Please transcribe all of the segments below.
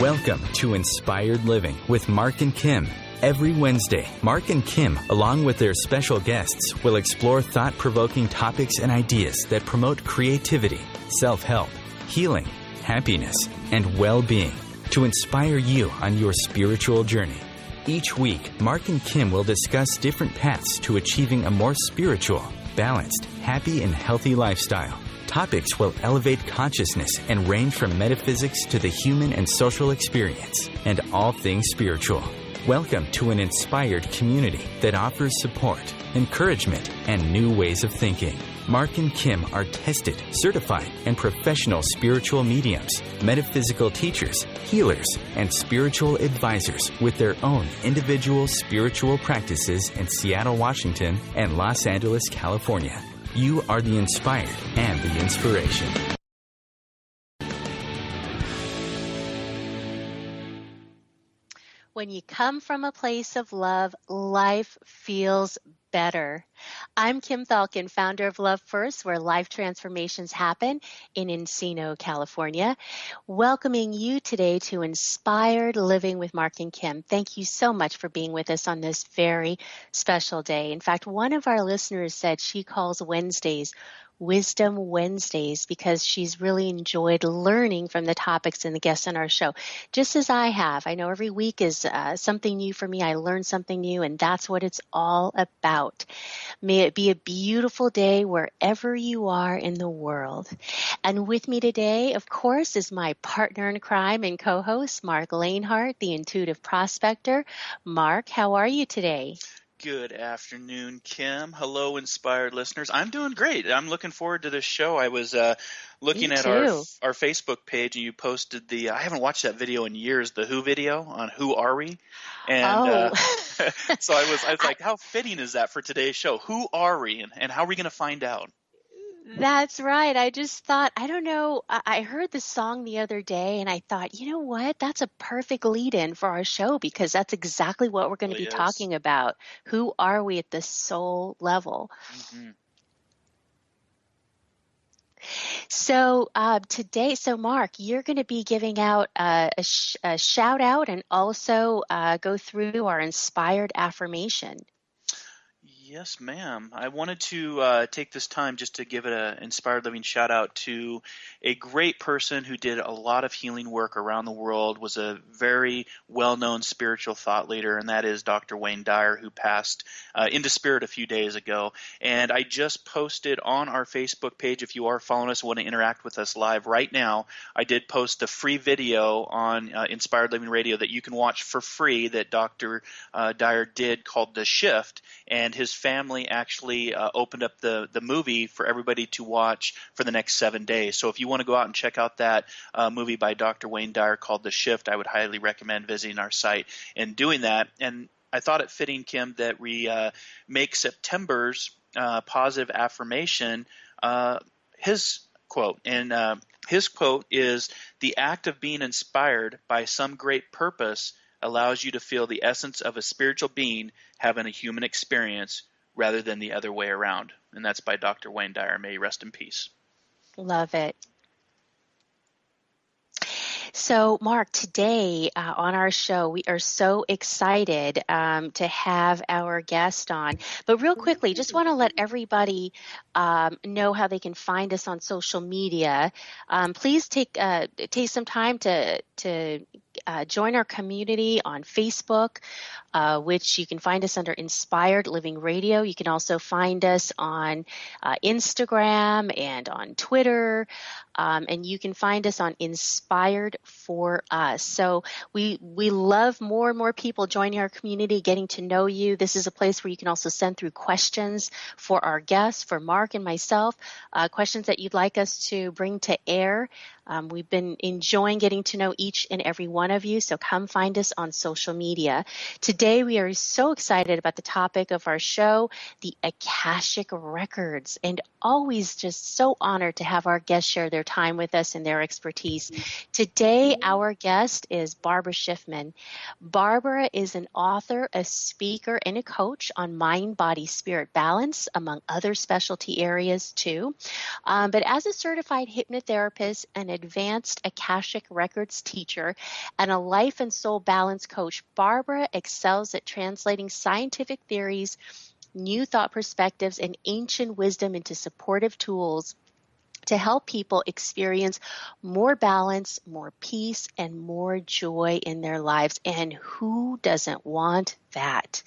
Welcome to Inspired Living with Mark and Kim. Every Wednesday, Mark and Kim, along with their special guests, will explore thought-provoking topics and ideas that promote creativity, self-help, healing, happiness, and well-being to inspire you on your spiritual journey. Each week, Mark and Kim will discuss different paths to achieving a more spiritual, balanced, happy, and healthy lifestyle. Topics will elevate consciousness and range from metaphysics to the human and social experience, and all things spiritual. Welcome to an inspired community that offers support, encouragement, and new ways of thinking. Mark and Kim are tested, certified, and professional spiritual mediums, metaphysical teachers, healers, and spiritual advisors with their own individual spiritual practices in Seattle, Washington, and Los Angeles, California. You are the inspired and the inspiration. When you come from a place of love, life feels better. I'm Kim Falcon, founder of Love First, where life transformations happen in Encino, California. Welcoming you today to Inspired Living with Mark and Kim. Thank you so much for being with us on this very special day. In fact, one of our listeners said she calls Wednesdays Wisdom Wednesdays because she's really enjoyed learning from the topics and the guests on our show, just as I have. I know every week is something new for me. I learn something new, and that's what it's all about. May it be a beautiful day wherever you are in the world. And with me today, of course, is my partner in crime and co-host, Mark Lanehart, the Intuitive Prospector. Mark, how are you today? Good afternoon, Kim. Hello, inspired listeners. I'm doing great. I'm looking forward to this show. I was looking at our Facebook page, and you posted I haven't watched that video in years, the Who video on Who Are We? And so I was like, how fitting is that for today's show? Who are we, and how are we going to find out? That's right. I just thought, I don't know, I heard the song the other day and I thought, you know what, that's a perfect lead-in for our show because that's exactly what we're going to be talking about. Who are we at the soul level? Mm-hmm. So today, Mark, you're going to be giving out a shout out and also go through our inspired affirmation. Yes, ma'am. I wanted to take this time just to give it an Inspired Living shout out to a great person who did a lot of healing work around the world, was a very well-known spiritual thought leader, and that is Dr. Wayne Dyer, who passed into spirit a few days ago. And I just posted on our Facebook page, if you are following us and want to interact with us live right now, I did post a free video on Inspired Living Radio that you can watch for free that Dr. Dyer did called The Shift, and his family actually opened up the movie for everybody to watch for the next 7 days. So if you want to go out and check out that movie by Dr. Wayne Dyer called The Shift, I would highly recommend visiting our site and doing that. And I thought it fitting, Kim, that we make September's positive affirmation his quote. And his quote is, "The act of being inspired by some great purpose allows you to feel the essence of a spiritual being having a human experience rather than the other way around." And that's by Dr. Wayne Dyer. May he rest in peace. Love it. So, Mark, today on our show, we are so excited to have our guest on. But real quickly, just want to let everybody know how they can find us on social media. Please take some time to join our community on Facebook, which you can find us under Inspired Living Radio. You can also find us on Instagram and on Twitter, and you can find us on Inspired for Us. So we love more and more people joining our community, getting to know you. This is a place where you can also send through questions for our guests, for Mark and myself, questions that you'd like us to bring to air. We've been enjoying getting to know each and every one of you, so come find us on social media. Today, Today, we are so excited about the topic of our show, the Akashic Records, and always just so honored to have our guests share their time with us and their expertise. Today, our guest is Barbara Schiffman. Barbara is an author, a speaker, and a coach on mind, body, spirit balance, among other specialty areas too. But as a certified hypnotherapist, an advanced Akashic Records teacher, and a life and soul balance coach, Barbara excels at translating scientific theories, new thought perspectives, and ancient wisdom into supportive tools to help people experience more balance, more peace, and more joy in their lives. And who doesn't want that?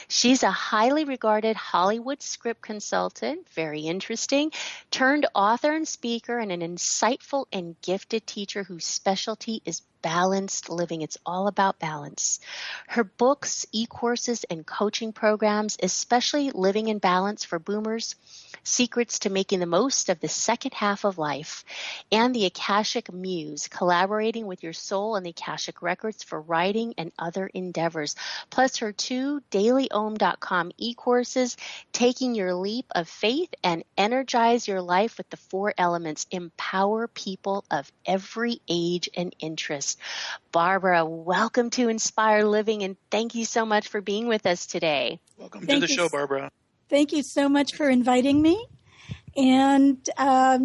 She's a highly regarded Hollywood script consultant, very interesting, turned author and speaker, and an insightful and gifted teacher whose specialty is balanced living. It's all about balance. Her books, e-courses, and coaching programs, especially Living in Balance for Boomers, Secrets to Making the Most of the Second Half of Life, and the Akashic Muse, collaborating with your soul and the Akashic Records for writing and other endeavors, plus her 2 dailyom.com e-courses, Taking Your Leap of Faith and Energize Your Life with the 4 Elements, empower people of every age and interest. Barbara, welcome to Inspire Living, and thank you so much for being with us today. Welcome to the show, Barbara. Thank you so much for inviting me. And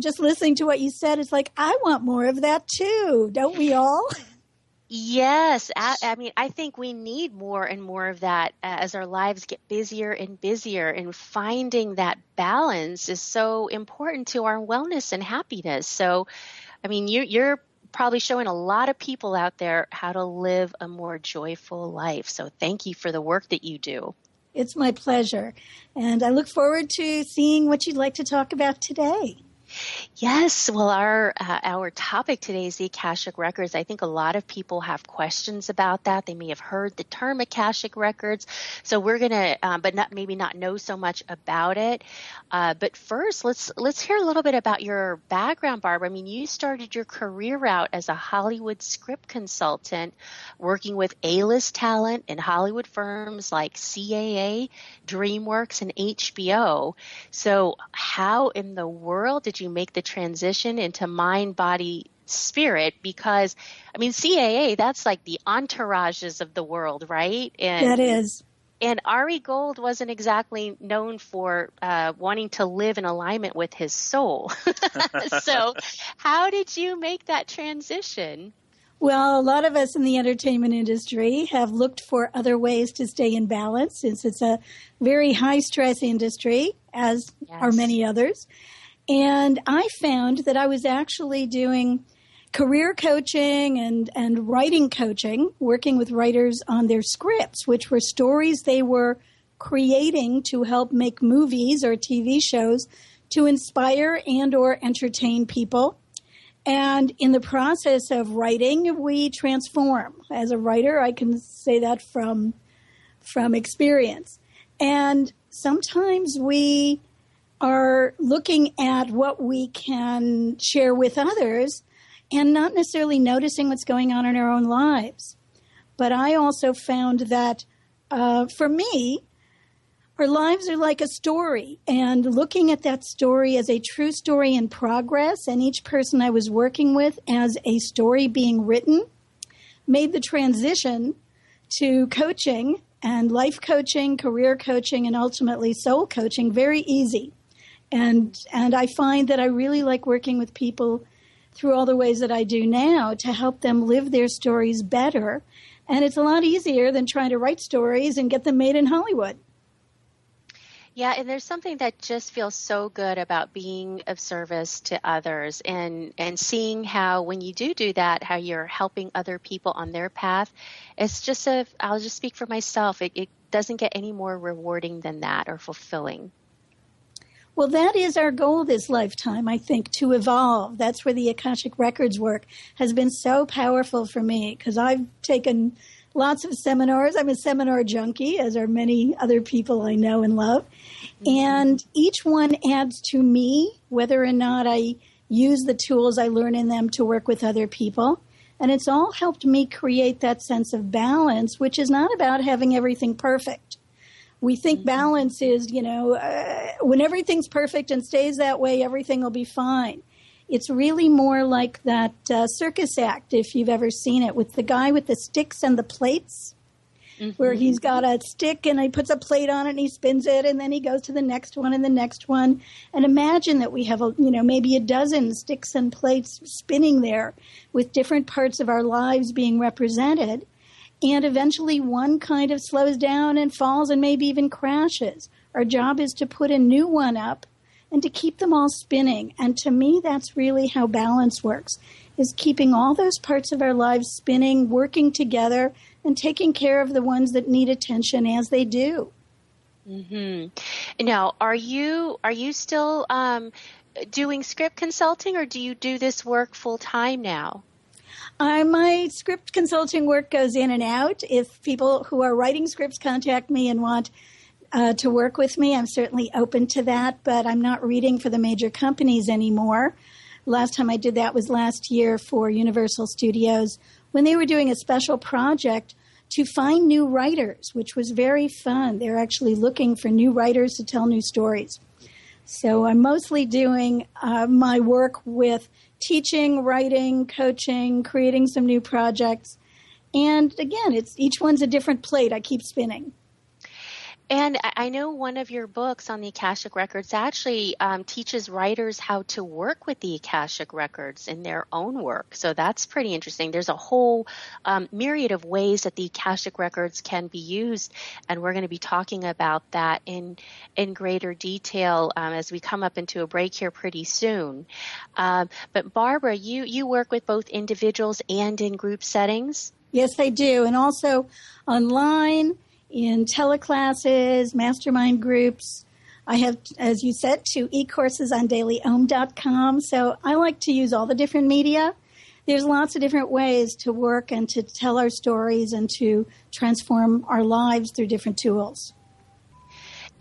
just listening to what you said, it's like, I want more of that too. Don't we all? Yes. I mean, I think we need more and more of that as our lives get busier and busier, and finding that balance is so important to our wellness and happiness. So, I mean, you're probably showing a lot of people out there how to live a more joyful life. So thank you for the work that you do. It's my pleasure. And I look forward to seeing what you'd like to talk about today. Yes. Well, our topic today is the Akashic Records. I think a lot of people have questions about that. They may have heard the term Akashic Records. So we're going to, but maybe not know so much about it. But first, let's hear a little bit about your background, Barbara. I mean, you started your career out as a Hollywood script consultant, working with A-list talent in Hollywood firms like CAA, DreamWorks, and HBO. So how in the world did you make the transition into mind, body, spirit? Because, I mean, CAA, that's like the entourages of the world, right? And that is. And Ari Gold wasn't exactly known for wanting to live in alignment with his soul. So how did you make that transition? Well, a lot of us in the entertainment industry have looked for other ways to stay in balance, since it's a very high-stress industry, as are many others. And I found that I was actually doing career coaching and writing coaching, working with writers on their scripts, which were stories they were creating to help make movies or TV shows to inspire and or entertain people. And in the process of writing, we transform. As a writer, I can say that from experience. And sometimes we are looking at what we can share with others and not necessarily noticing what's going on in our own lives. But I also found that for me, our lives are like a story, and looking at that story as a true story in progress, and each person I was working with as a story being written, made the transition to coaching and life coaching, career coaching, and ultimately soul coaching very easy. And I find that I really like working with people through all the ways that I do now to help them live their stories better. And it's a lot easier than trying to write stories and get them made in Hollywood. Yeah, and there's something that just feels so good about being of service to others and seeing how when you do that, how you're helping other people on their path. It's just I'll just speak for myself. It doesn't get any more rewarding than that, or fulfilling. Well, that is our goal this lifetime, I think, to evolve. That's where the Akashic Records work has been so powerful for me, because I've taken lots of seminars. I'm a seminar junkie, as are many other people I know and love. Mm-hmm. And each one adds to me, whether or not I use the tools I learn in them to work with other people. And it's all helped me create that sense of balance, which is not about having everything perfect. We think balance is, when everything's perfect and stays that way, everything will be fine. It's really more like that circus act, if you've ever seen it, with the guy with the sticks and the plates, where he's got a stick and he puts a plate on it and he spins it, and then he goes to the next one and the next one. And imagine that we have, maybe a dozen sticks and plates spinning there with different parts of our lives being represented. And eventually one kind of slows down and falls and maybe even crashes. Our job is to put a new one up and to keep them all spinning. And to me, that's really how balance works, is keeping all those parts of our lives spinning, working together, and taking care of the ones that need attention as they do. Now, are you still doing script consulting, or do you do this work full time now? My script consulting work goes in and out. If people who are writing scripts contact me and want to work with me, I'm certainly open to that, but I'm not reading for the major companies anymore. Last time I did that was last year for Universal Studios, when they were doing a special project to find new writers, which was very fun. They're actually looking for new writers to tell new stories. So I'm mostly doing my work with teaching, writing, coaching, creating some new projects. And again, each one's a different plate. I keep spinning. And I know one of your books on the Akashic Records actually teaches writers how to work with the Akashic Records in their own work. So that's pretty interesting. There's a whole myriad of ways that the Akashic Records can be used, and we're going to be talking about that in greater detail as we come up into a break here pretty soon. But Barbara, you work with both individuals and in group settings? Yes, I do, and also online, in teleclasses, mastermind groups. I have, as you said, 2 e-courses on dailyom.com. So I like to use all the different media. There's lots of different ways to work and to tell our stories and to transform our lives through different tools.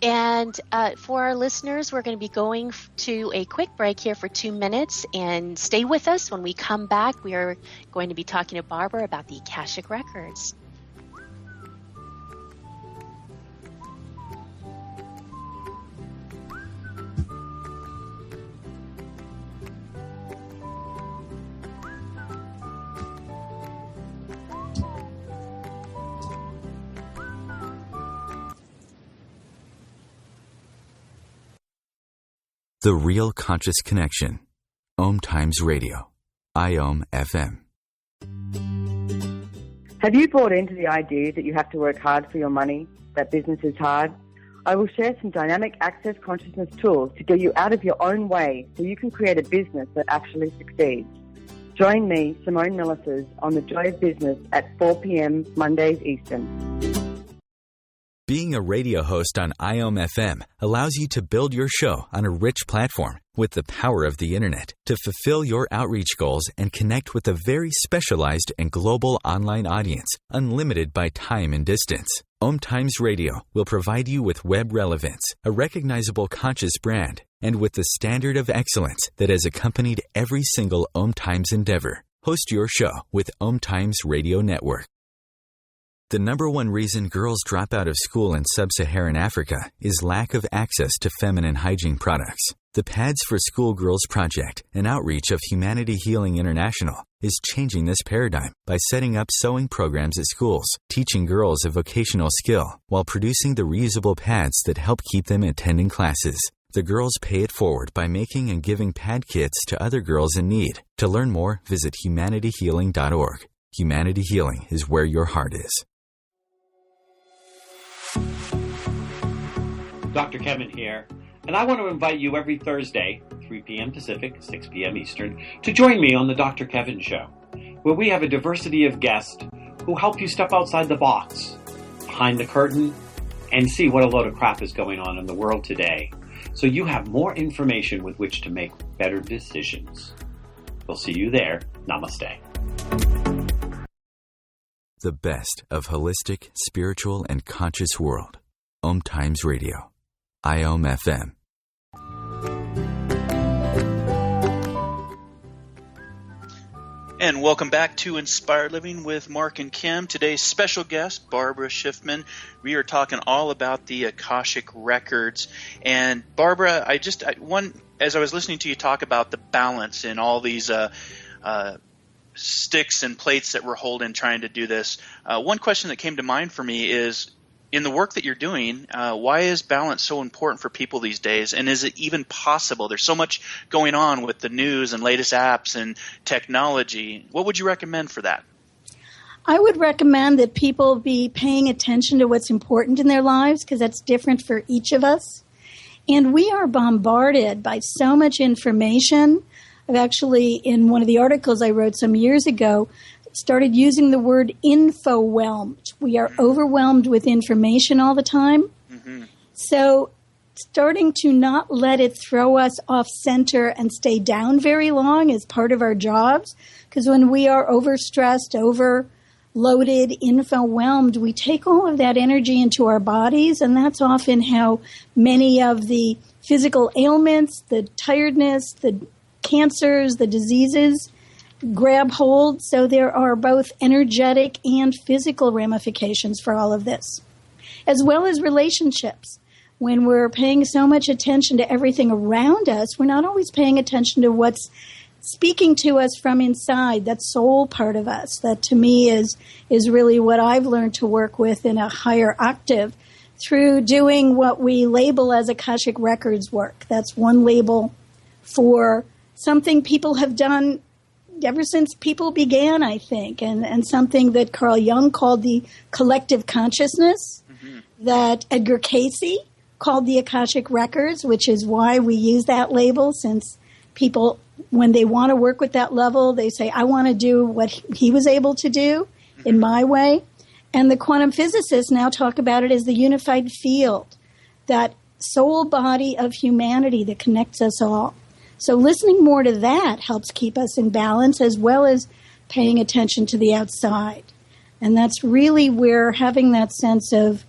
And for our listeners, we're going to be going to a quick break here for 2 minutes, and stay with us. When we come back, we are going to be talking to Barbara about the Akashic Records. The Real Conscious Connection. OMTimes Radio. IOM FM. Have you bought into the idea that you have to work hard for your money, that business is hard? I will share some dynamic access consciousness tools to get you out of your own way so you can create a business that actually succeeds. Join me, Simone Millisers, on The Joy of Business at 4 p.m. Mondays Eastern. Being a radio host on IOM FM allows you to build your show on a rich platform with the power of the internet to fulfill your outreach goals and connect with a very specialized and global online audience, unlimited by time and distance. OMTimes Radio will provide you with web relevance, a recognizable conscious brand, and with the standard of excellence that has accompanied every single OMTimes endeavor. Host your show with OMTimes Radio Network. The number one reason girls drop out of school in sub-Saharan Africa is lack of access to feminine hygiene products. The Pads for Schoolgirls Project, an outreach of Humanity Healing International, is changing this paradigm by setting up sewing programs at schools, teaching girls a vocational skill, while producing the reusable pads that help keep them attending classes. The girls pay it forward by making and giving pad kits to other girls in need. To learn more, visit humanityhealing.org. Humanity Healing is where your heart is. Dr. Kevin here, and I want to invite you every Thursday, 3 p.m. Pacific, 6 p.m. Eastern, to join me on the Dr. Kevin Show, where we have a diversity of guests who help you step outside the box, behind the curtain, and see what a load of crap is going on in the world today, so you have more information with which to make better decisions. We'll see you there. Namaste. The best of holistic, spiritual, and conscious world. OMTimes Radio. IOM FM. And welcome back to Inspired Living with Mark and Kim. Today's special guest, Barbara Schiffman. We are talking all about the Akashic records. And Barbara, as I was listening to you talk about the balance in all these sticks and plates that we're holding trying to do this, one question that came to mind for me is, in the work that you're doing, why is balance so important for people these days? And is it even possible? There's so much going on with the news and latest apps and technology. What would you recommend for that? I would recommend that people be paying attention to what's important in their lives, because that's different for each of us. And we are bombarded by so much information. I've actually, in one of the articles I wrote some years ago, started using the word infowhelmed. We are overwhelmed with information all the time. Mm-hmm. So starting to not let it throw us off center and stay down very long is part of our jobs. Because when we are overstressed, overloaded, infowhelmed, we take all of that energy into our bodies, and that's often how many of the physical ailments, the tiredness, the cancers, the diseases grab hold. So there are both energetic and physical ramifications for all of this, as well as relationships. When we're paying so much attention to everything around us, we're not always paying attention to what's speaking to us from inside, that soul part of us. That to me is really what I've learned to work with in a higher octave through doing what we label as Akashic Records work. That's one label for something people have done ever since people began, I think, and something that Carl Jung called the collective consciousness, that Edgar Cayce called the Akashic Records, which is why we use that label, since people, when they want to work with that level, they say, I want to do what he was able to do in my way. And the quantum physicists now talk about it as the unified field, that soul body of humanity that connects us all. So listening more to that helps keep us in balance, as well as paying attention to the outside. And that's really where having that sense of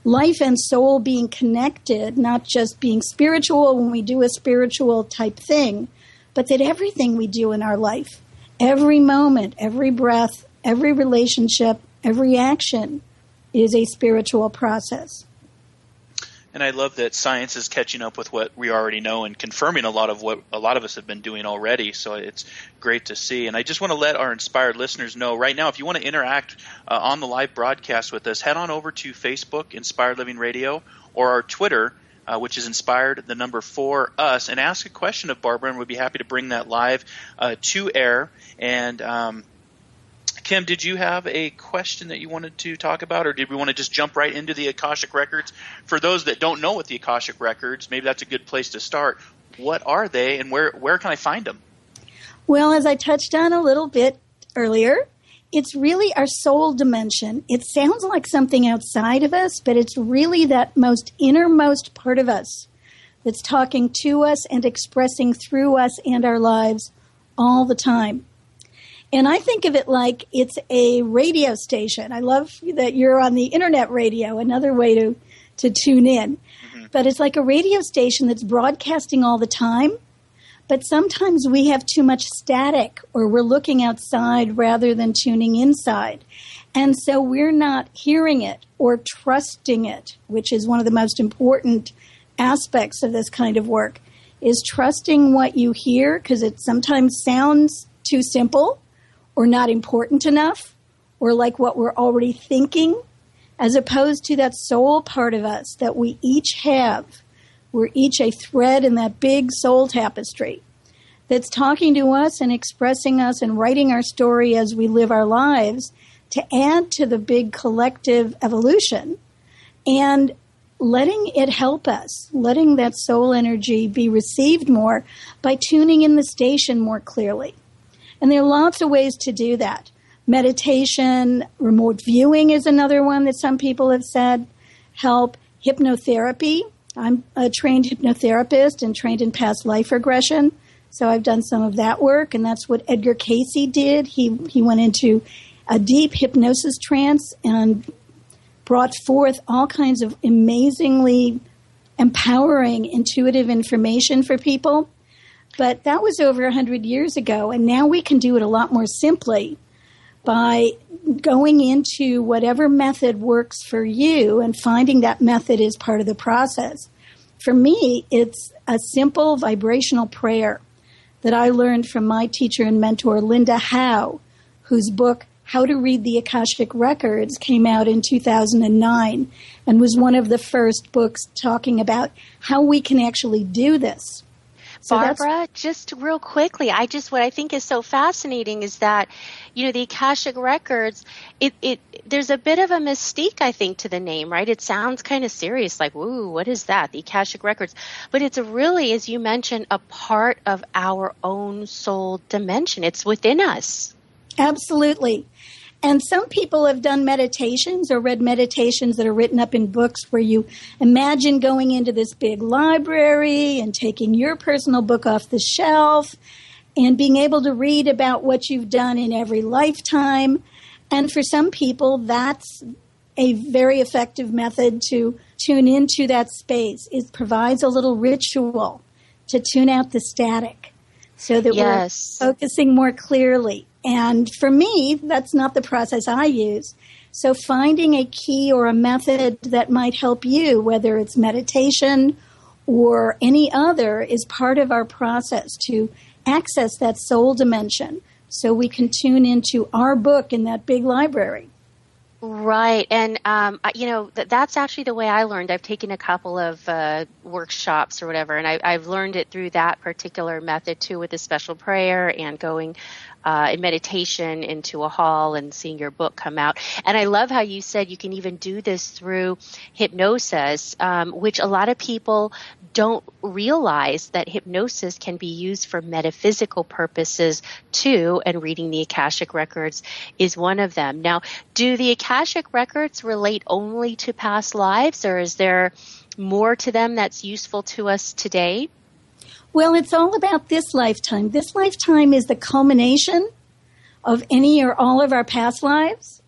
life and soul being connected, not just being spiritual when we do a spiritual type thing, but that everything we do in our life, every moment, every breath, every relationship, every action is a spiritual process. And I love that science is catching up with what we already know and confirming a lot of what a lot of us have been doing already. So it's great to see. And I just want to let our inspired listeners know right now, if you want to interact on the live broadcast with us, head on over to Facebook, Inspired Living Radio, or our Twitter, which is Inspired, the number 4 us, and ask a question of Barbara, and we'd be happy to bring that live to air. And Kim, did you have a question that you wanted to talk about, or did we want to just jump right into the Akashic Records? For those that don't know what the Akashic Records, maybe that's a good place to start. What are they, and where can I find them? Well, as I touched on a little bit earlier, it's really our soul dimension. It sounds like something outside of us, but it's really that most innermost part of us that's talking to us and expressing through us and our lives all the time. And I think of it like it's a radio station. I love that you're on the internet radio, another way to tune in. Mm-hmm. But it's like a radio station that's broadcasting all the time. But sometimes we have too much static, or we're looking outside rather than tuning inside. And so we're not hearing it or trusting it, which is one of the most important aspects of this kind of work, is trusting what you hear, because it sometimes sounds too simple, or not important enough, or like what we're already thinking, as opposed to that soul part of us that we each have. We're each a thread in that big soul tapestry that's talking to us and expressing us and writing our story as we live our lives to add to the big collective evolution, and letting it help us, letting that soul energy be received more by tuning in the station more clearly. And there are lots of ways to do that. Meditation, remote viewing is another one that some people have said help. Hypnotherapy. I'm a trained hypnotherapist and trained in past life regression. So I've done some of that work, and that's what Edgar Cayce did. He went into a deep hypnosis trance and brought forth all kinds of amazingly empowering, intuitive information for people. But that was over 100 years ago, and now we can do it a lot more simply by going into whatever method works for you and finding that method is part of the process. For me, it's a simple vibrational prayer that I learned from my teacher and mentor, Linda Howe, whose book, How to Read the Akashic Records, came out in 2009 and was one of the first books talking about how we can actually do this. So Barbara, just real quickly, what I think is so fascinating is that, the Akashic Records, there's a bit of a mystique, I think, to the name, right? It sounds kind of serious, like, woo, what is that? The Akashic Records. But it's really, as you mentioned, a part of our own soul dimension. It's within us. Absolutely. And some people have done meditations or read meditations that are written up in books where you imagine going into this big library and taking your personal book off the shelf and being able to read about what you've done in every lifetime. And for some people, that's a very effective method to tune into that space. It provides a little ritual to tune out the static so that we're focusing more clearly. And for me, that's not the process I use. So finding a key or a method that might help you, whether it's meditation or any other, is part of our process to access that soul dimension so we can tune into our book in that big library. Right. And, that's actually the way I learned. I've taken a couple of workshops or whatever, and I've learned it through that particular method, too, with a special prayer and going in meditation into a hall and seeing your book come out. And I love how you said you can even do this through hypnosis, which a lot of people don't realize that hypnosis can be used for metaphysical purposes too, and reading the Akashic Records is one of them. Now, do the Akashic Records relate only to past lives, or is there more to them that's useful to us today? Well, it's all about this lifetime. This lifetime is the culmination of any or all of our past lives.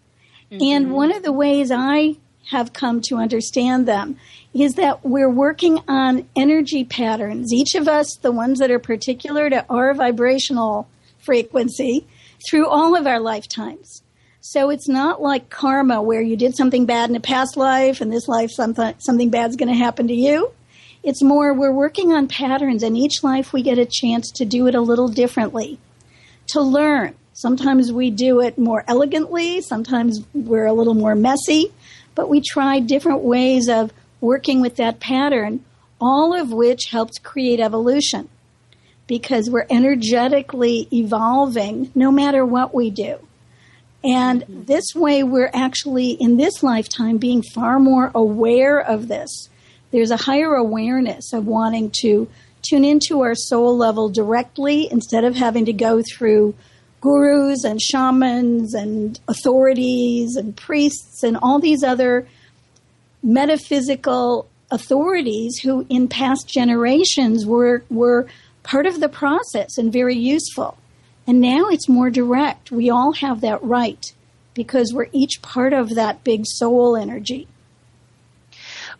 Mm-hmm. And one of the ways I have come to understand them is that we're working on energy patterns. Each of us, the ones that are particular to our vibrational frequency, through all of our lifetimes. So it's not like karma where you did something bad in a past life and this life something bad's going to happen to you. It's more we're working on patterns, and each life we get a chance to do it a little differently, to learn. Sometimes we do it more elegantly, sometimes we're a little more messy, but we try different ways of working with that pattern, all of which helps create evolution, because we're energetically evolving no matter what we do. And this way we're actually, in this lifetime, being far more aware of this. There's a higher awareness of wanting to tune into our soul level directly instead of having to go through gurus and shamans and authorities and priests and all these other metaphysical authorities who in past generations were part of the process and very useful. And now it's more direct. We all have that right because we're each part of that big soul energy.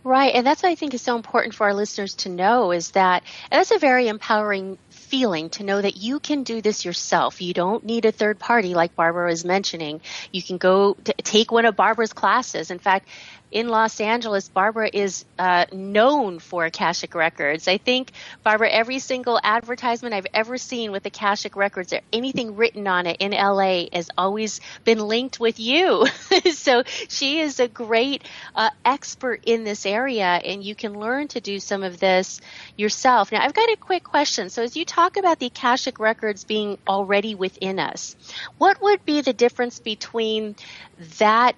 Right, and that's what I think is so important for our listeners to know is that that's a very empowering feeling to know that you can do this yourself. You don't need a third party like Barbara was mentioning. You can go take one of Barbara's classes. In fact, in Los Angeles, Barbara is known for Akashic Records. I think, Barbara, every single advertisement I've ever seen with Akashic Records or anything written on it in LA has always been linked with you. So she is a great expert in this area, and you can learn to do some of this yourself. Now, I've got a quick question. So as you talk about the Akashic Records being already within us, what would be the difference between that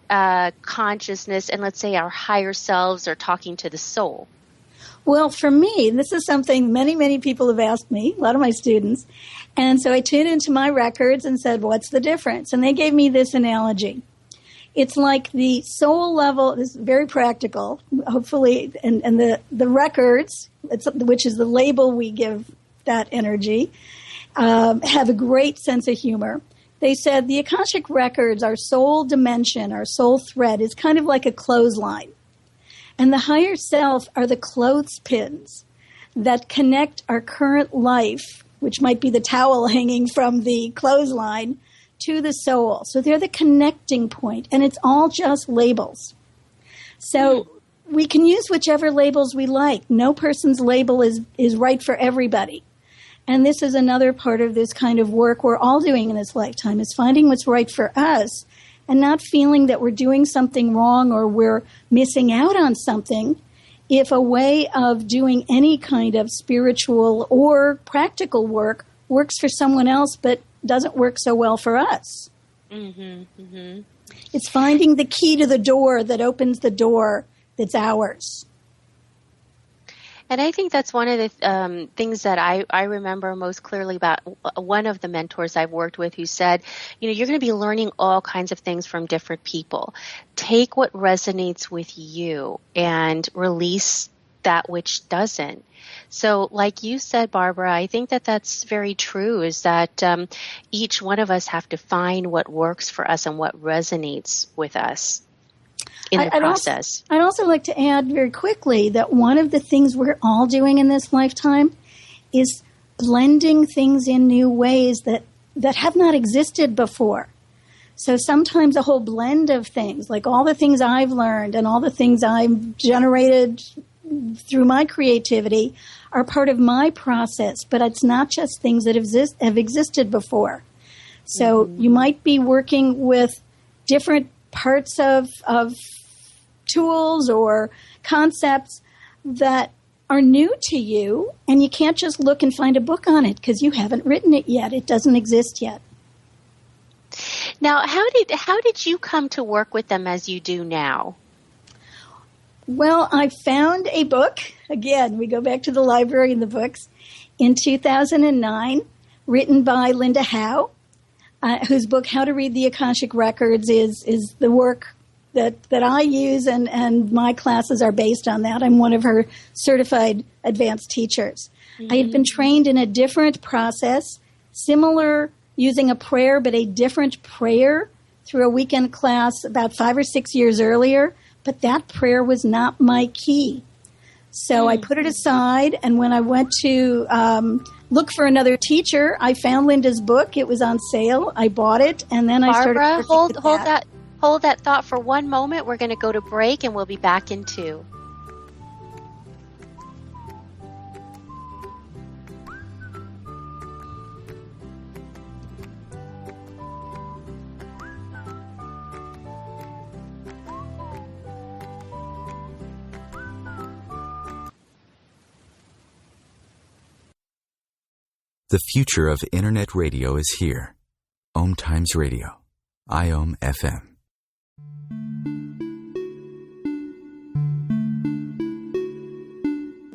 consciousness and, let's say, our higher selves are talking to the soul? Well, for me, this is something many, many people have asked me, a lot of my students. And so I tuned into my records and said, what's the difference? And they gave me this analogy. It's like the soul level, this is very practical, hopefully, and the records, which is the label we give that energy, have a great sense of humor. They said the Akashic Records, our soul dimension, our soul thread, is kind of like a clothesline. And the higher self are the clothespins that connect our current life which might be the towel hanging from the clothesline, to the soul. So they're the connecting point, and it's all just labels. So we can use whichever labels we like. No person's label is right for everybody. And this is another part of this kind of work we're all doing in this lifetime, is finding what's right for us and not feeling that we're doing something wrong or we're missing out on something if a way of doing any kind of spiritual or practical work works for someone else but doesn't work so well for us. Mm-hmm, mm-hmm. It's finding the key to the door that opens the door that's ours. And I think that's one of the things that I remember most clearly about one of the mentors I've worked with who said, you're going to be learning all kinds of things from different people. Take what resonates with you and release that which doesn't. So like you said, Barbara, I think that that's very true, is that each one of us have to find what works for us and what resonates with us in the process. I'd also like to add very quickly that one of the things we're all doing in this lifetime is blending things in new ways that have not existed before. So sometimes a whole blend of things, like all the things I've learned and all the things I've generated through my creativity, are part of my process, but it's not just things that have existed before. So you might be working with different parts of tools or concepts that are new to you, and you can't just look and find a book on it because you haven't written it yet. It doesn't exist yet. Now, how did you come to work with them as you do now? Well, I found a book. Again, we go back to the library and the books. In 2009, written by Linda Howe, whose book, How to Read the Akashic Records, is the work that I use, and my classes are based on that. I'm one of her certified advanced teachers. Mm-hmm. I had been trained in a different process, similar, using a prayer, but a different prayer through a weekend class about 5 or 6 years earlier. But that prayer was not my key. So I put it aside, and when I went to look for another teacher, I found Linda's book. It was on sale. I bought it, and then Barbara, I started hold that thought for one moment. We're going to go to break, and we'll be back in 2. The future of Internet radio is here. OMTimes Radio. IOM FM.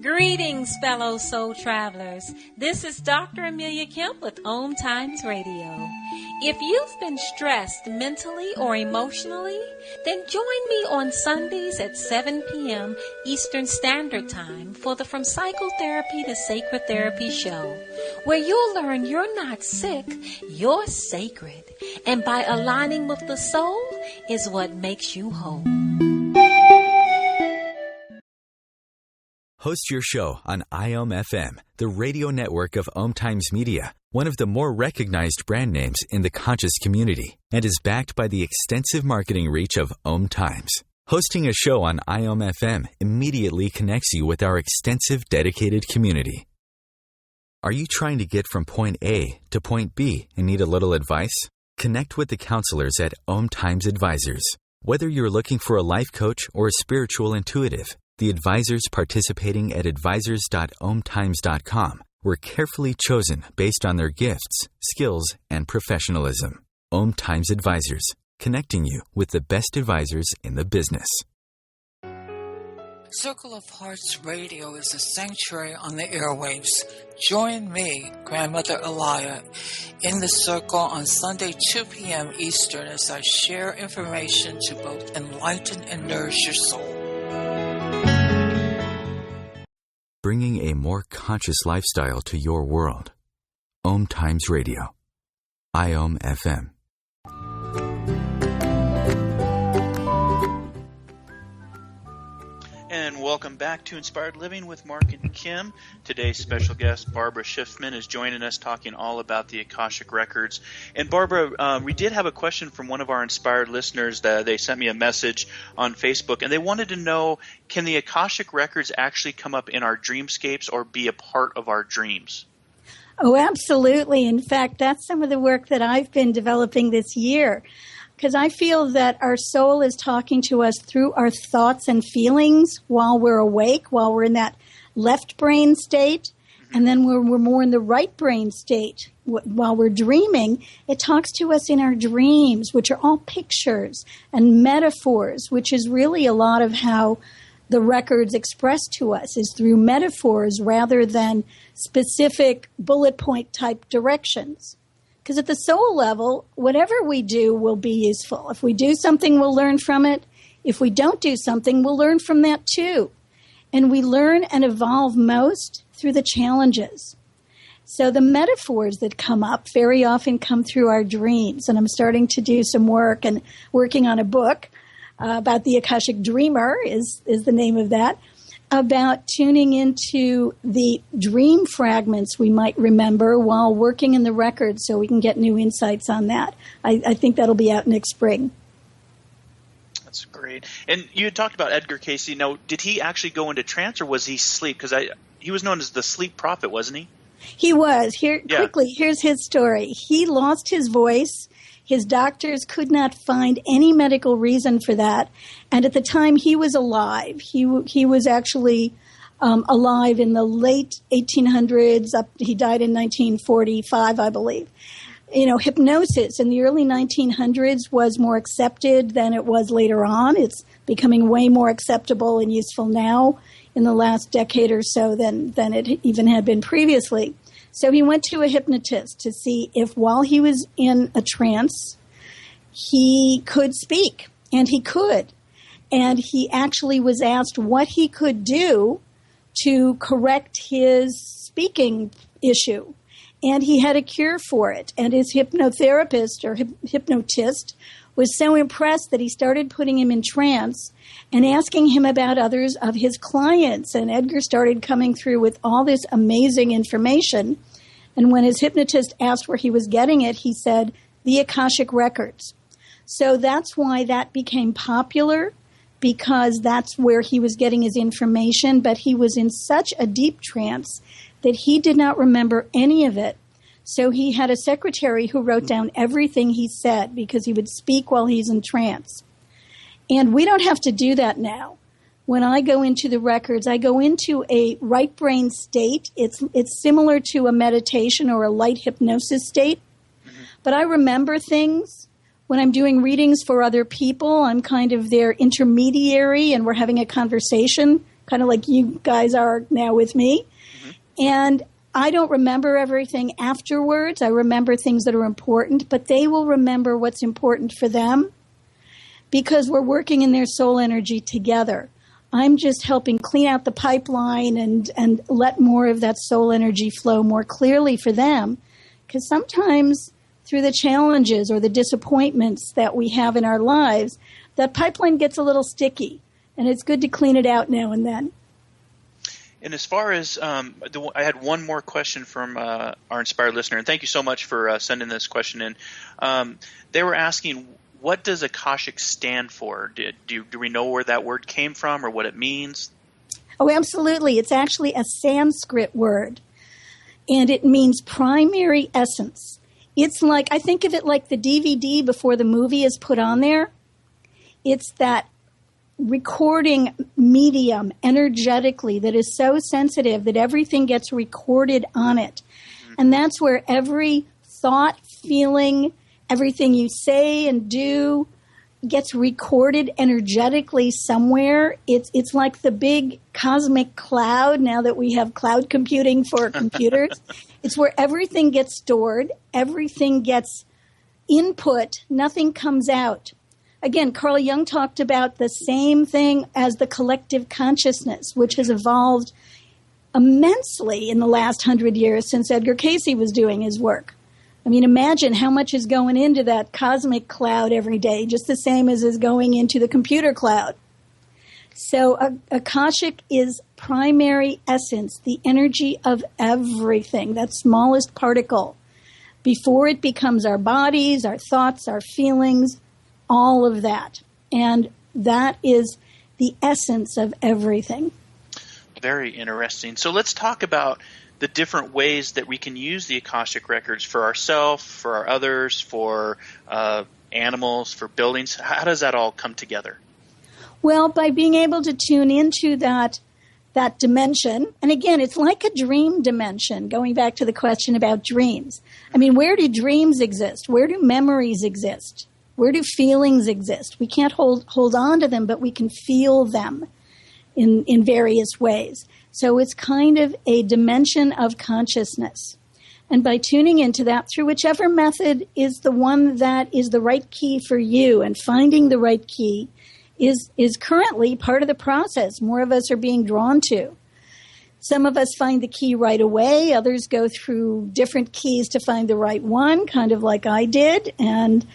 Greetings, fellow soul travelers. This is Dr. Amelia Kemp with OMTimes Radio. If you've been stressed mentally or emotionally, then join me on Sundays at 7 p.m. Eastern Standard Time for the From Psychotherapy to Sacred Therapy show, where you'll learn you're not sick, you're sacred. And by aligning with the soul is what makes you whole. Host your show on IOM FM, the radio network of OMTimes Media, one of the more recognized brand names in the conscious community, and is backed by the extensive marketing reach of OMTimes. Hosting a show on IOM FM immediately connects you with our extensive dedicated community. Are you trying to get from point A to point B and need a little advice? Connect with the counselors at OMTimes Advisors. Whether you're looking for a life coach or a spiritual intuitive, the advisors participating at advisors.omtimes.com were carefully chosen based on their gifts, skills, and professionalism. OMTimes Advisors, connecting you with the best advisors in the business. Circle of Hearts Radio is a sanctuary on the airwaves. Join me, Grandmother Elia, in the circle on Sunday, 2 p.m. Eastern as I share information to both enlighten and nourish your soul. Bringing a more conscious lifestyle to your world. OMTimes Radio. IOM FM. And Welcome back to Inspired Living with Mark and Kim. Today's special guest, Barbara Schiffman, is joining us talking all about the Akashic Records. And Barbara, we did have a question from one of our Inspired listeners. They sent me a message on Facebook, and they wanted to know, can the Akashic Records actually come up in our dreamscapes or be a part of our dreams? Oh, absolutely. In fact, that's some of the work that I've been developing this year. Because I feel that our soul is talking to us through our thoughts and feelings while we're awake, while we're in that left brain state. And then when we're more in the right brain state, while we're dreaming, it talks to us in our dreams, which are all pictures and metaphors, which is really a lot of how the records express to us, is through metaphors rather than specific bullet point type directions. Because at the soul level, whatever we do will be useful. If we do something, we'll learn from it. If we don't do something, we'll learn from that too. And we learn and evolve most through the challenges. So the metaphors that come up very often come through our dreams. And I'm starting to do some work and working on a book about the Akashic Dreamer is the name of that, about tuning into the dream fragments we might remember while working in the records so we can get new insights on that. I think that'll be out next spring. That's great. And you had talked about Edgar Cayce. Now, did he actually go into trance or was he asleep? Because he was known as the sleep prophet, wasn't he? He was. Quickly, here's his story. He lost his voice. His doctors could not find any medical reason for that. And at the time he was alive, he was actually alive in the late 1800s. He died in 1945, I believe. You know, hypnosis in the early 1900s was more accepted than it was later on. It's becoming way more acceptable and useful now in the last decade or so than it even had been previously. So he went to a hypnotist to see if while he was in a trance, he could speak. And he could. And he actually was asked what he could do to correct his speaking issue. And he had a cure for it. And his hypnotherapist or hypnotist was so impressed that he started putting him in trance and asking him about others of his clients. And Edgar started coming through with all this amazing information. And when his hypnotist asked where he was getting it, he said, the Akashic Records. So that's why that became popular, because that's where he was getting his information. But he was in such a deep trance that he did not remember any of it. So he had a secretary who wrote down everything he said because he would speak while he's in trance. And we don't have to do that now. When I go into the records, I go into a right brain state. It's similar to a meditation or a light hypnosis state. But I remember things. When I'm doing readings for other people, I'm kind of their intermediary and we're having a conversation, kind of like you guys are now with me. And I don't remember everything afterwards. I remember things that are important, but they will remember what's important for them because we're working in their soul energy together. I'm just helping clean out the pipeline and let more of that soul energy flow more clearly for them. Because sometimes through the challenges or the disappointments that we have in our lives, that pipeline gets a little sticky. And it's good to clean it out now and then. And as far as I had one more question from our Inspired listener, and thank you so much for sending this question in. They were asking, what does Akashic stand for? Do we know where that word came from or what it means? Oh, absolutely. It's actually a Sanskrit word, and it means primary essence. It's like, I think of it like the DVD before the movie is put on there. It's that recording medium energetically that is so sensitive that everything gets recorded on it. And that's where every thought, feeling, everything you say and do gets recorded energetically somewhere. It's like the big cosmic cloud now that we have cloud computing for computers. It's where everything gets stored, everything gets input, nothing comes out. Again, Carl Jung talked about the same thing as the collective consciousness, which has evolved immensely in the last 100 years since Edgar Cayce was doing his work. I mean, imagine how much is going into that cosmic cloud every day, just the same as is going into the computer cloud. So Akashic is primary essence, the energy of everything, that smallest particle, before it becomes our bodies, our thoughts, our feelings, all of that. And that is the essence of everything. Very interesting. So let's talk about the different ways that we can use the Akashic records for ourselves, for our others, for animals, for buildings. How does that all come together? Well, by being able to tune into that dimension, and again, it's like a dream dimension, going back to the question about dreams. I mean, where do dreams exist? Where do memories exist? Where do feelings exist? We can't hold on to them, but we can feel them in various ways. So it's kind of a dimension of consciousness. And by tuning into that through whichever method is the one that is the right key for you, and finding the right key is currently part of the process. More of us are being drawn to. Some of us find the key right away. Others go through different keys to find the right one, kind of like I did. And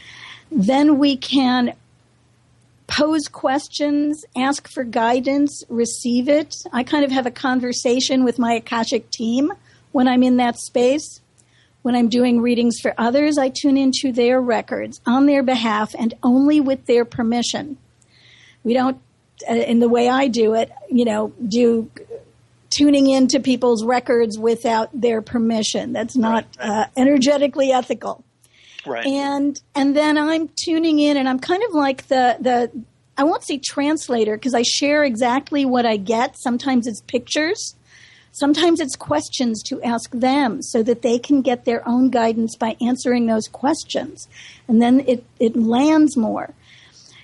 then we can pose questions, ask for guidance, receive it. I kind of have a conversation with my Akashic team when I'm in that space. When I'm doing readings for others, I tune into their records on their behalf and only with their permission. We don't, in the way I do it, do tuning into people's records without their permission. That's not energetically ethical. Right. And then I'm tuning in, and I'm kind of like the I won't say translator, because I share exactly what I get. Sometimes it's pictures. Sometimes it's questions to ask them so that they can get their own guidance by answering those questions. And then it lands more.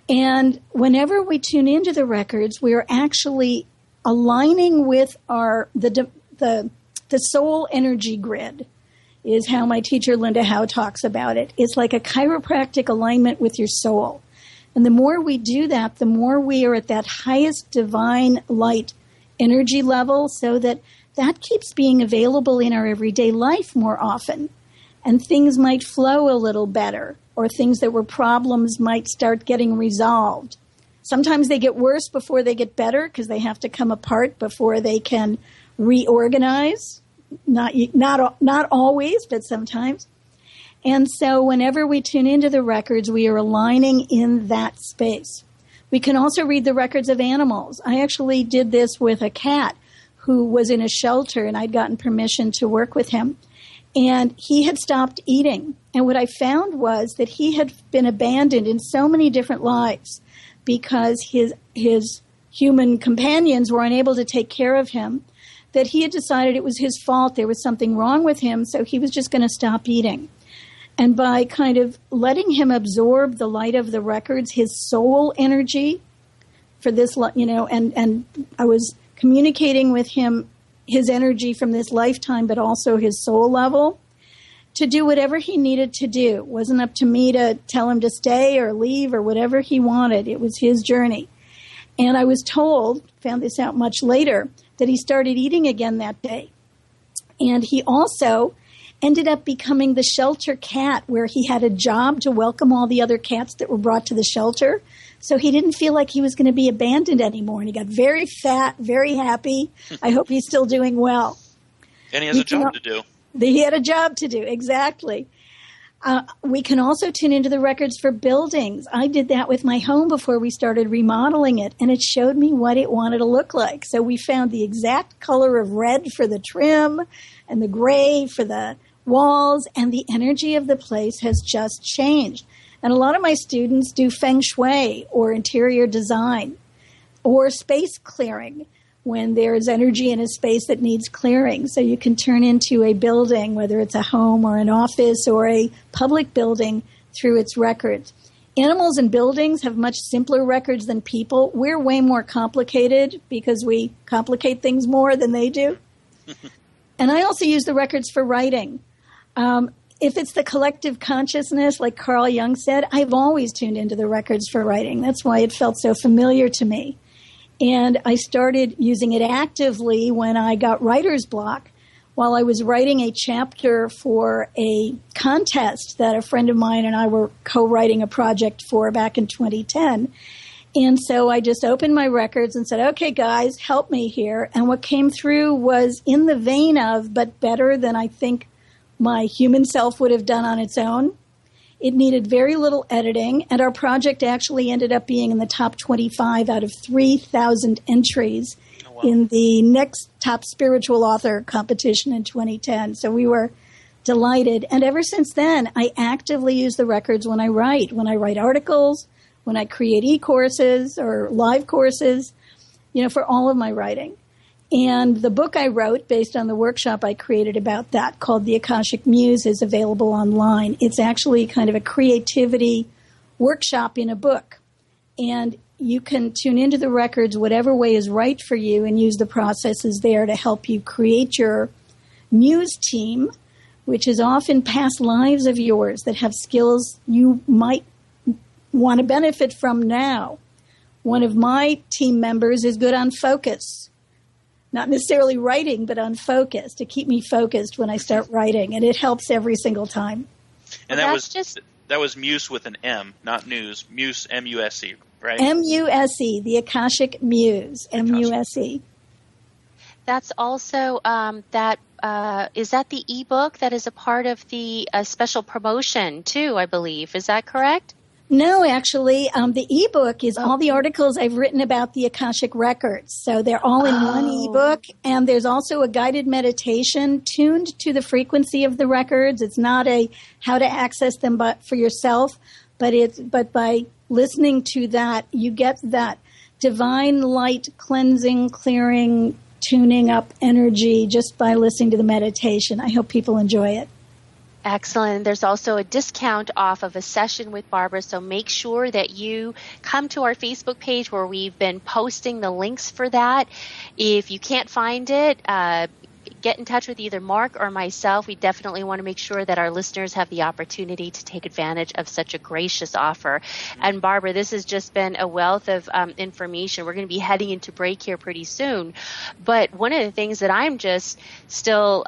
And whenever we tune into the records, we are actually aligning with the soul energy grid, is how my teacher Linda Howe talks about it. It's like a chiropractic alignment with your soul. And the more we do that, the more we are at that highest divine light energy level, so that keeps being available in our everyday life more often. And things might flow a little better, or things that were problems might start getting resolved. Sometimes they get worse before they get better, because they have to come apart before they can reorganize. Not always, but sometimes. And so whenever we tune into the records, we are aligning in that space. We can also read the records of animals. I actually did this with a cat who was in a shelter, and I'd gotten permission to work with him. And he had stopped eating. And what I found was that he had been abandoned in so many different lives because his human companions were unable to take care of him, that he had decided it was his fault. There was something wrong with him, so he was just going to stop eating. And by kind of letting him absorb the light of the records, his soul energy for this, and I was communicating with him his energy from this lifetime, but also his soul level, to do whatever he needed to do. It wasn't up to me to tell him to stay or leave or whatever he wanted. It was his journey. And I was told, found this out much later, that he started eating again that day. And he also ended up becoming the shelter cat, where he had a job to welcome all the other cats that were brought to the shelter. So he didn't feel like he was going to be abandoned anymore. And he got very fat, very happy. I hope he's still doing well. And he has a job to do. He had a job to do, exactly. We can also tune into the records for buildings. I did that with my home before we started remodeling it, and it showed me what it wanted to look like. So we found the exact color of red for the trim and the gray for the walls, and the energy of the place has just changed. And a lot of my students do feng shui or interior design or space clearing when there's energy in a space that needs clearing. So you can turn into a building, whether it's a home or an office or a public building, through its records. Animals and buildings have much simpler records than people. We're way more complicated because we complicate things more than they do. And I also use the records for writing. If it's the collective consciousness, like Carl Jung said, I've always tuned into the records for writing. That's why it felt so familiar to me. And I started using it actively when I got writer's block, while I was writing a chapter for a contest that a friend of mine and I were co-writing a project for back in 2010. And so I just opened my records and said, okay, guys, help me here. And what came through was in the vein of, but better than I think my human self would have done on its own. It needed very little editing, and our project actually ended up being in the top 25 out of 3,000 entries in the next top spiritual author competition in 2010. So we were delighted. And ever since then, I actively use the records when I write articles, when I create e-courses or live courses, for all of my writing. And the book I wrote based on the workshop I created about that called The Akashic Muse is available online. It's actually kind of a creativity workshop in a book. And you can tune into the records whatever way is right for you and use the processes there to help you create your muse team, which is often past lives of yours that have skills you might want to benefit from now. One of my team members is good on focus. Not necessarily writing, but on focus, to keep me focused when I start writing. And it helps every single time. And that was Muse with an M, not news. Muse, M-U-S-E, right? M-U-S-E, the Akashic Muse, M-U-S-E. That's also is that the ebook that is a part of the special promotion too, I believe. Is that correct? No, actually, the ebook is all the articles I've written about the Akashic records. So they're all in one ebook, and there's also a guided meditation tuned to the frequency of the records. It's not a how to access them for yourself, but by listening to that, you get that divine light cleansing, clearing, tuning up energy just by listening to the meditation. I hope people enjoy it. Excellent. There's also a discount off of a session with Barbara, so make sure that you come to our Facebook page where we've been posting the links for that. If you can't find it, get in touch with either Mark or myself. We definitely want to make sure that our listeners have the opportunity to take advantage of such a gracious offer. And Barbara, this has just been a wealth of information. We're going to be heading into break here pretty soon. But one of the things that I'm just still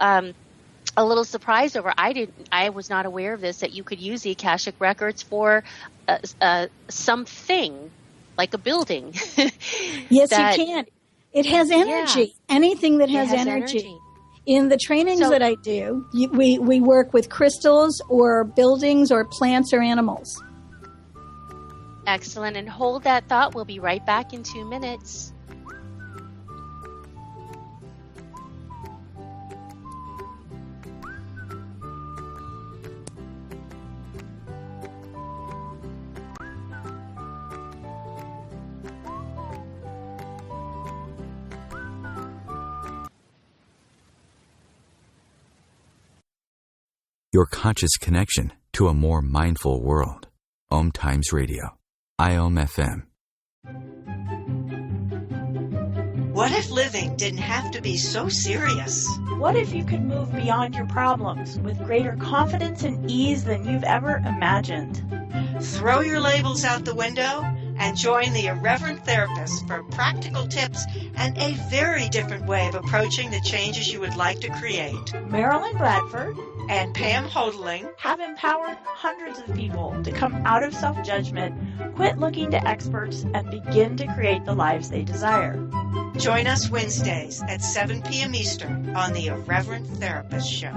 a little surprised over, I was not aware of this, that you could use the Akashic records for something like a building. Yes, you can. It has energy. Yeah. Anything that has energy. In the trainings that I do, we work with crystals or buildings or plants or animals. Excellent. And hold that thought. We'll be right back in 2 minutes. Your conscious connection to a more mindful world. OMTimes Radio. IOM-FM. What if living didn't have to be so serious? What if you could move beyond your problems with greater confidence and ease than you've ever imagined? Throw your labels out the window and join the Irreverent Therapist for practical tips and a very different way of approaching the changes you would like to create. Marilyn Bradford and Pam Hodling have empowered hundreds of people to come out of self-judgment, quit looking to experts, and begin to create the lives they desire. Join us Wednesdays at 7 p.m. Eastern on the Irreverent Therapist Show.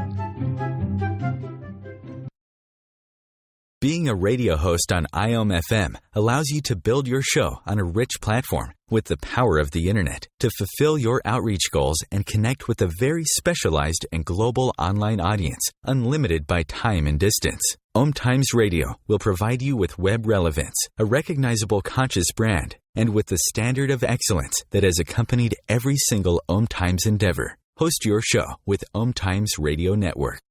Being a radio host on IOM-FM allows you to build your show on a rich platform with the power of the internet to fulfill your outreach goals and connect with a very specialized and global online audience, unlimited by time and distance. OMTimes Radio will provide you with web relevance, a recognizable conscious brand, and with the standard of excellence that has accompanied every single OMTimes endeavor. Host your show with OMTimes Radio Network.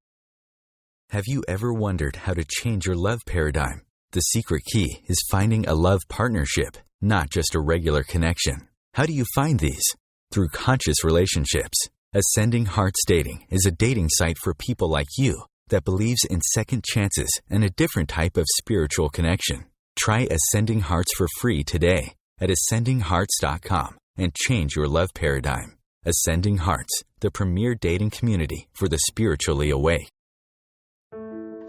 Have you ever wondered how to change your love paradigm? The secret key is finding a love partnership, not just a regular connection. How do you find these? Through conscious relationships. Ascending Hearts Dating is a dating site for people like you that believes in second chances and a different type of spiritual connection. Try Ascending Hearts for free today at ascendinghearts.com and change your love paradigm. Ascending Hearts, the premier dating community for the spiritually awake.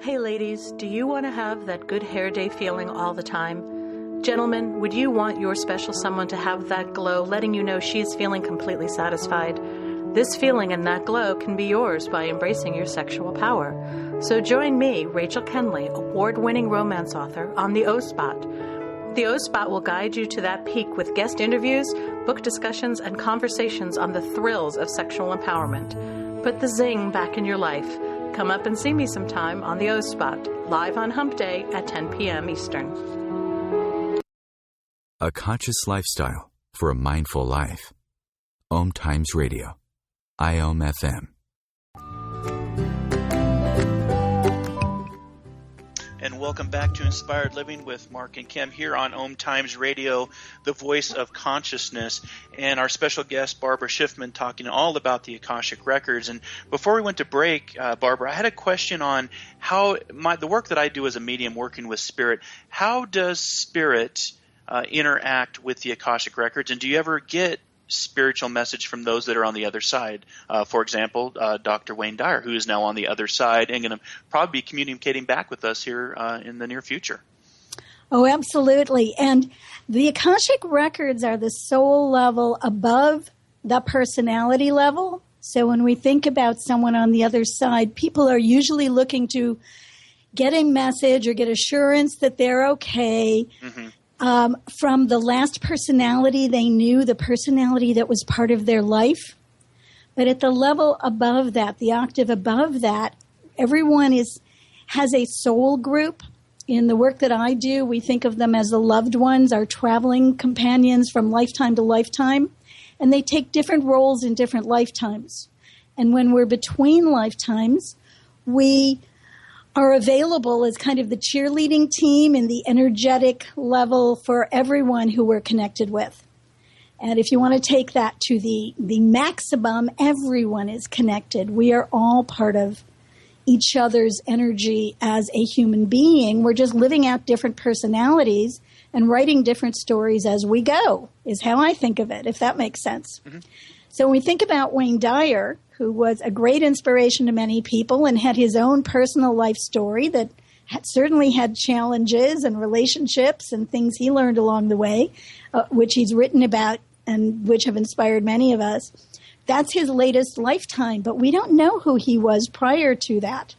Hey ladies, do you want to have that good hair day feeling all the time? Gentlemen, would you want your special someone to have that glow, letting you know she is feeling completely satisfied? This feeling and that glow can be yours by embracing your sexual power. So join me, Rachel Kenley, award-winning romance author, on the O-Spot. The O-Spot will guide you to that peak with guest interviews, book discussions, and conversations on the thrills of sexual empowerment. Put the zing back in your life. Come up and see me sometime on the O-Spot, live on Hump Day at 10 p.m. Eastern. A conscious lifestyle for a mindful life. OMTimes Radio. IOM FM. And welcome back to Inspired Living with Mark and Kim here on OMTimes Radio, the voice of consciousness, and our special guest, Barbara Schiffman, talking all about the Akashic Records. And before we went to break, Barbara, I had a question on how the work that I do as a medium working with spirit, how does spirit interact with the Akashic Records, and do you ever get spiritual message from those that are on the other side? For example, Dr. Wayne Dyer, who is now on the other side and going to probably be communicating back with us here in the near future. Oh, absolutely. And the Akashic Records are the soul level above the personality level. So when we think about someone on the other side, people are usually looking to get a message or get assurance that they're okay. Mm-hmm. From the last personality they knew, the personality that was part of their life. But at the level above that, the octave above that, everyone has a soul group. In the work that I do, we think of them as the loved ones, our traveling companions from lifetime to lifetime. And they take different roles in different lifetimes. And when we're between lifetimes, we are available as kind of the cheerleading team and the energetic level for everyone who we're connected with. And if you want to take that to the maximum, everyone is connected. We are all part of each other's energy as a human being. We're just living out different personalities and writing different stories as we go, is how I think of it, if that makes sense. Mm-hmm. So when we think about Wayne Dyer, who was a great inspiration to many people and had his own personal life story that certainly had challenges and relationships and things he learned along the way, which he's written about and which have inspired many of us. That's his latest lifetime, but we don't know who he was prior to that.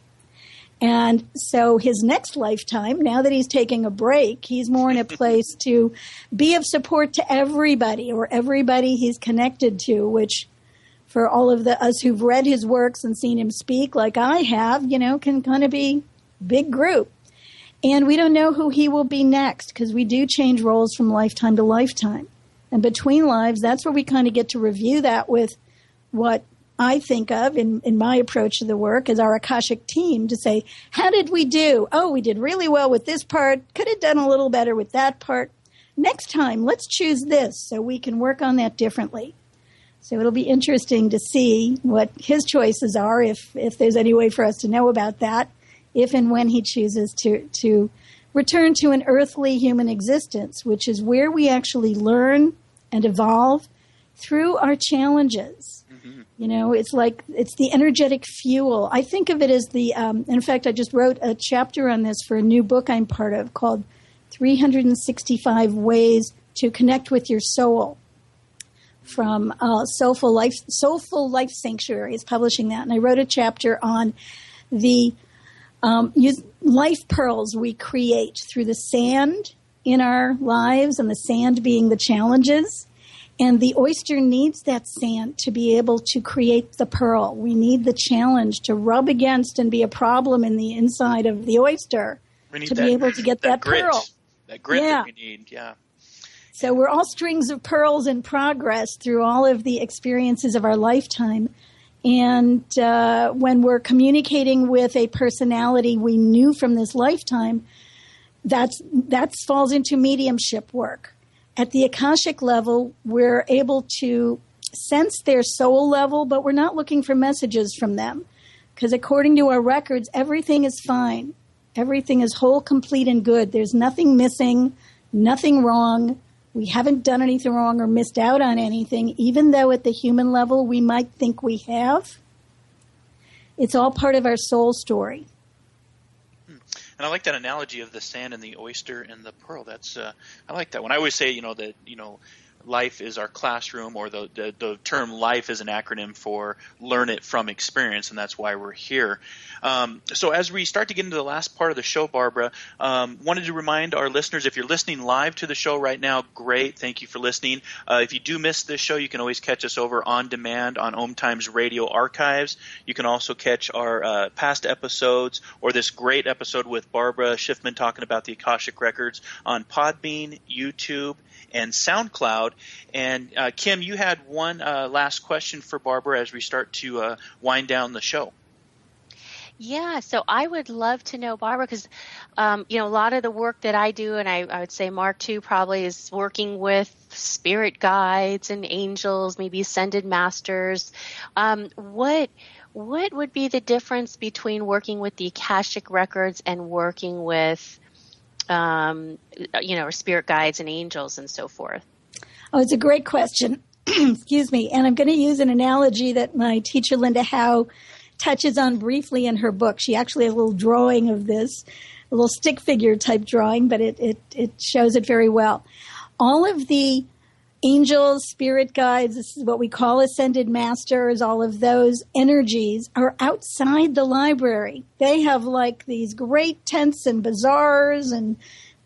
And so his next lifetime, now that he's taking a break, he's more in a place to be of support to everybody or everybody he's connected to, which for all of us who've read his works and seen him speak like I have, can kind of be big group. And we don't know who he will be next because we do change roles from lifetime to lifetime. And between lives, that's where we kind of get to review that with what I think of in my approach to the work as our Akashic team to say, how did we do? Oh, we did really well with this part. Could have done a little better with that part. Next time, let's choose this so we can work on that differently. So it'll be interesting to see what his choices are, if there's any way for us to know about that, if and when he chooses to return to an earthly human existence, which is where we actually learn and evolve through our challenges. Mm-hmm. It's the energetic fuel. I think of it as in fact, I just wrote a chapter on this for a new book I'm part of called 365 Ways to Connect with Your Soul. From Soulful Life Sanctuary is publishing that. And I wrote a chapter on the life pearls we create through the sand in our lives, and the sand being the challenges. And the oyster needs that sand to be able to create the pearl. We need the challenge to rub against and be a problem in the inside of the oyster to be able to get that pearl. That grit that we need, yeah. So we're all strings of pearls in progress through all of the experiences of our lifetime. And when we're communicating with a personality we knew from this lifetime, that falls into mediumship work. At the Akashic level, we're able to sense their soul level, but we're not looking for messages from them. Because according to our records, everything is fine. Everything is whole, complete, and good. There's nothing missing, nothing wrong. We haven't done anything wrong or missed out on anything, even though at the human level we might think we have. It's all part of our soul story. And I like that analogy of the sand and the oyster and the pearl. That's I like that one. I always say, that life is our classroom, or the term life is an acronym for learn it from experience, and that's why we're here. So as we start to get into the last part of the show, Barbara, wanted to remind our listeners, if you're listening live to the show right now, great. Thank you for listening. If you do miss this show, you can always catch us over on demand on OMTimes Radio Archives. You can also catch our past episodes, or this great episode with Barbara Schiffman talking about the Akashic Records, on Podbean, YouTube, and SoundCloud. And Kim, you had one last question for Barbara as we start to wind down the show. Yeah, so I would love to know, Barbara, because a lot of the work that I do, and I would say Mark too probably, is working with spirit guides and angels, maybe ascended masters. What would be the difference between working with the Akashic Records and working with spirit guides and angels and so forth? Oh, it's a great question. Excuse me. And I'm going to use an analogy that my teacher, Linda Howe, touches on briefly in her book. She actually has a little drawing of this, a little stick figure type drawing, but it shows it very well. All of the angels, spirit guides, this is what we call ascended masters, all of those energies are outside the library. They have like these great tents and bazaars and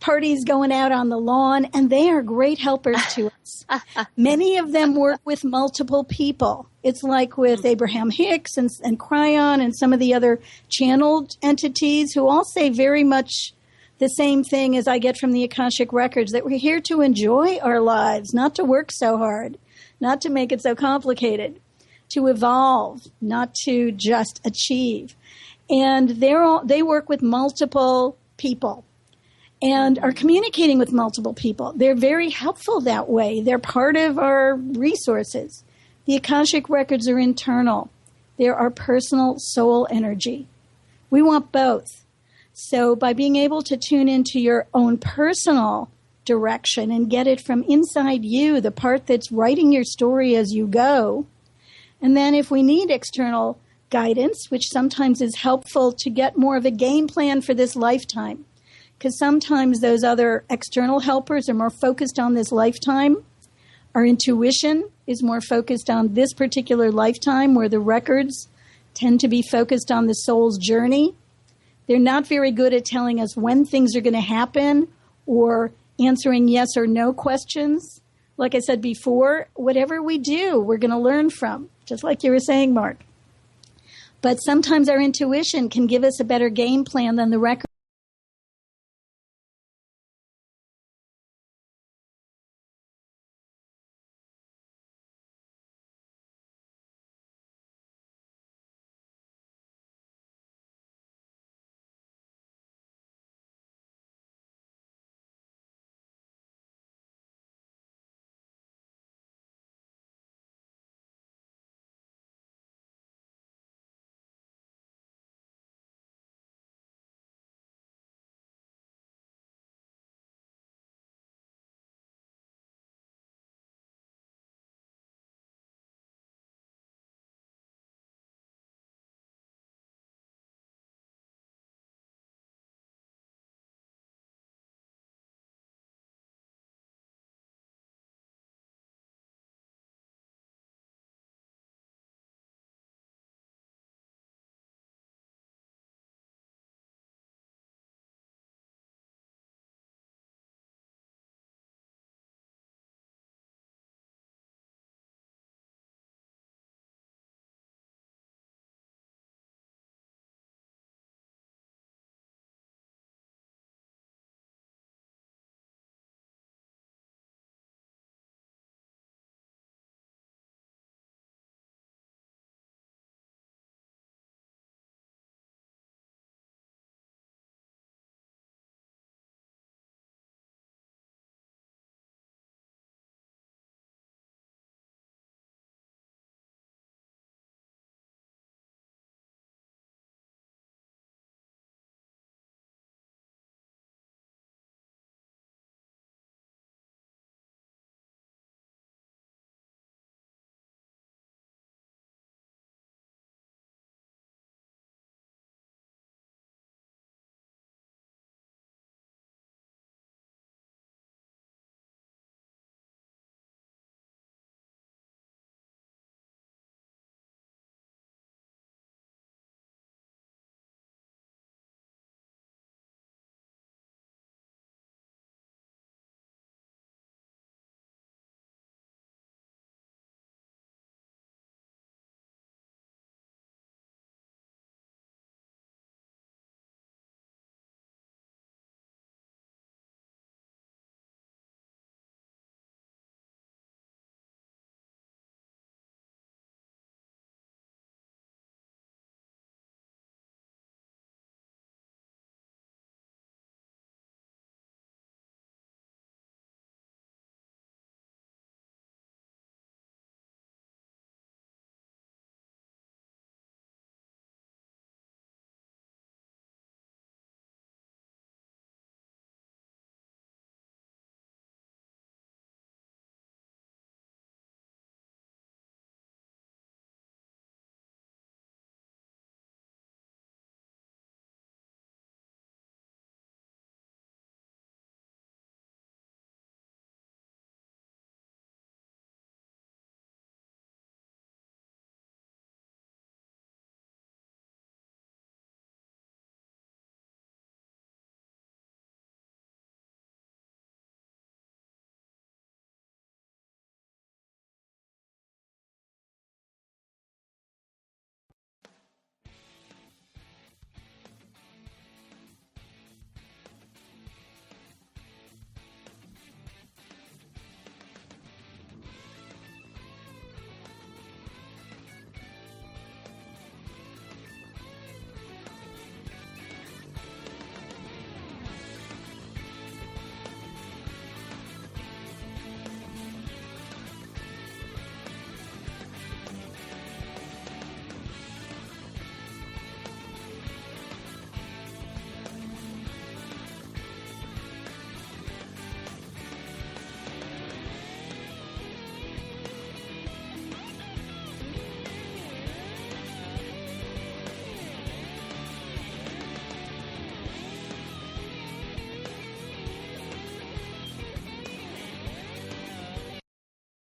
parties going out on the lawn, and they are great helpers to us. Many of them work with multiple people. It's like with Abraham Hicks and Cryon and some of the other channeled entities who all say very much the same thing as I get from the Akashic Records, that we're here to enjoy our lives, not to work so hard, not to make it so complicated, to evolve, not to just achieve. And they work with multiple people and are communicating with multiple people. They're very helpful that way. They're part of our resources. The Akashic Records are internal. They're our personal soul energy. We want both. So by being able to tune into your own personal direction and get it from inside you, the part that's writing your story as you go, and then if we need external guidance, which sometimes is helpful to get more of a game plan for this lifetime, because sometimes those other external helpers are more focused on this lifetime. Our intuition is more focused on this particular lifetime, where the records tend to be focused on the soul's journey. They're not very good at telling us when things are going to happen or answering yes or no questions. Like I said before, whatever we do, we're going to learn from, just like you were saying, Mark. But sometimes our intuition can give us a better game plan than the record.